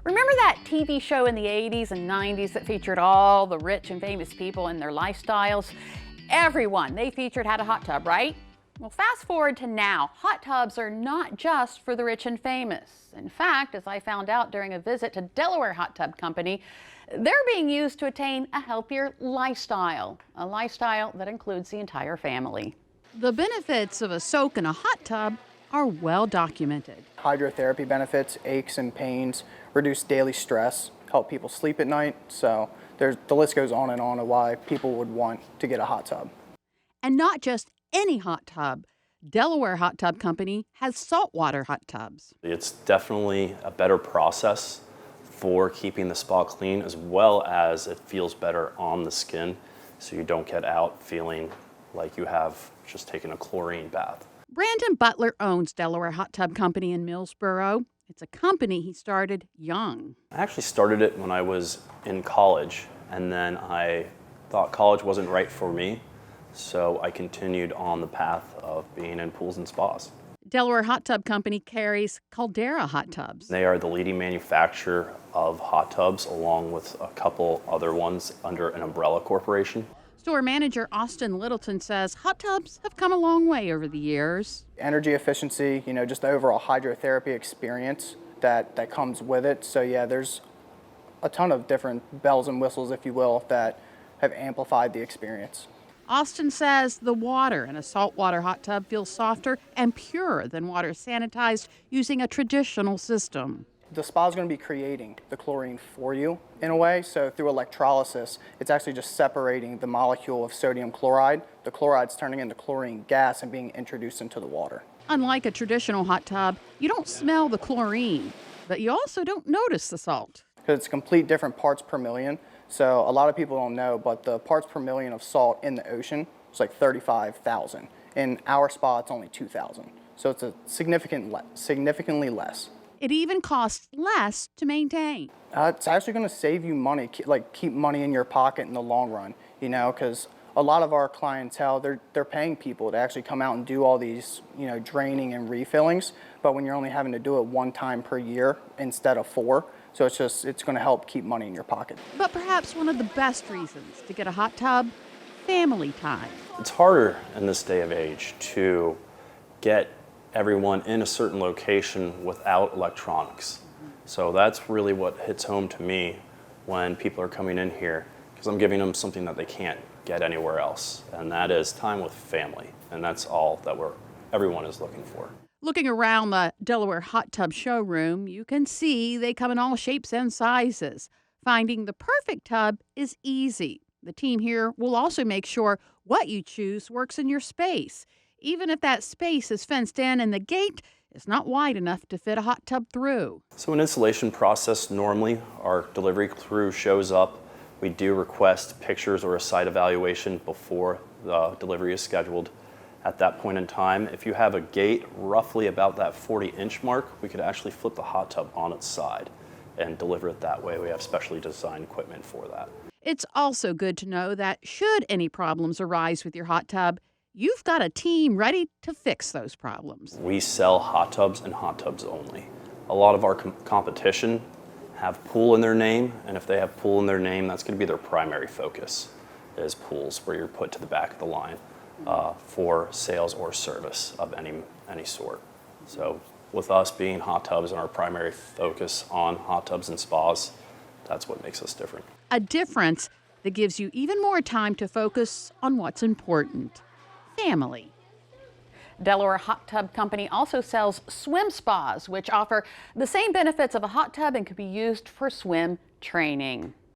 Remember that TV show in the 80s and 90s that featured all the rich and famous people and their lifestyles? Everyone they featured had a hot tub, right? Well, fast forward to now, hot tubs are not just for the rich and famous. In fact, as I found out during a visit to Delaware Hot Tub Company, they're being used to attain a healthier lifestyle, a lifestyle that includes the entire family. The benefits of a soak in a hot tub are well documented. Hydrotherapy benefits, aches and pains, reduce daily stress, help people sleep at night. So the list goes on of why people would want to get a hot tub. And not just any hot tub. Delaware Hot Tub Company has saltwater hot tubs. It's definitely a better process for keeping the spa clean, as well as it feels better on the skin, so you don't get out feeling like you have just taken a chlorine bath. Brandon Butler owns Delaware Hot Tub Company in Millsboro. It's a company he started young. I actually started it when I was in college, and then I thought college wasn't right for me, so I continued on the path of being in pools and spas. Delaware Hot Tub Company carries Caldera hot tubs. They are the leading manufacturer of hot tubs, along with a couple other ones under an umbrella corporation. Store manager Austin Littleton says hot tubs have come a long way over the years. Energy efficiency, just the overall hydrotherapy experience that comes with it. So yeah, there's a ton of different bells and whistles, if you will, that have amplified the experience. Austin says the water in a saltwater hot tub feels softer and purer than water sanitized using a traditional system. The spa is going to be creating the chlorine for you in a way. So through electrolysis, it's actually just separating the molecule of sodium chloride. The chloride's turning into chlorine gas and being introduced into the water. Unlike a traditional hot tub, you don't smell the chlorine, but you also don't notice the salt. Because it's complete different parts per million. So a lot of people don't know, but the parts per million of salt in the ocean is like 35,000. In our spa, it's only 2,000. So it's a significantly less. It even costs less to maintain. It's actually going to save you money, keep money in your pocket in the long run, because a lot of our clientele, they're paying people to actually come out and do all these, draining and refillings. But when you're only having to do it one time per year instead of 4, so it's going to help keep money in your pocket. But perhaps one of the best reasons to get a hot tub, family time. It's harder in this day of age to get everyone in a certain location without electronics. So that's really what hits home to me when people are coming in here, because I'm giving them something that they can't get anywhere else, and that is time with family. And that's all that everyone is looking for. Looking around the Delaware Hot Tub showroom, you can see they come in all shapes and sizes. Finding the perfect tub is easy. The team here will also make sure what you choose works in your space, even if that space is fenced in and the gate is not wide enough to fit a hot tub through. So an installation process, normally our delivery crew shows up. We do request pictures or a site evaluation before the delivery is scheduled. At that point in time, if you have a gate roughly about that 40-inch mark, we could actually flip the hot tub on its side and deliver it that way. We have specially designed equipment for that. It's also good to know that should any problems arise with your hot tub, you've got a team ready to fix those problems. We sell hot tubs and hot tubs only. A lot of our competition have pool in their name, and if they have pool in their name, that's going to be their primary focus, is pools, where you're put to the back of the line for sales or service of any sort. So with us being hot tubs and our primary focus on hot tubs and spas, that's what makes us different. A difference that gives you even more time to focus on what's important: family. Delaware Hot Tub Company also sells swim spas, which offer the same benefits of a hot tub and can be used for swim training.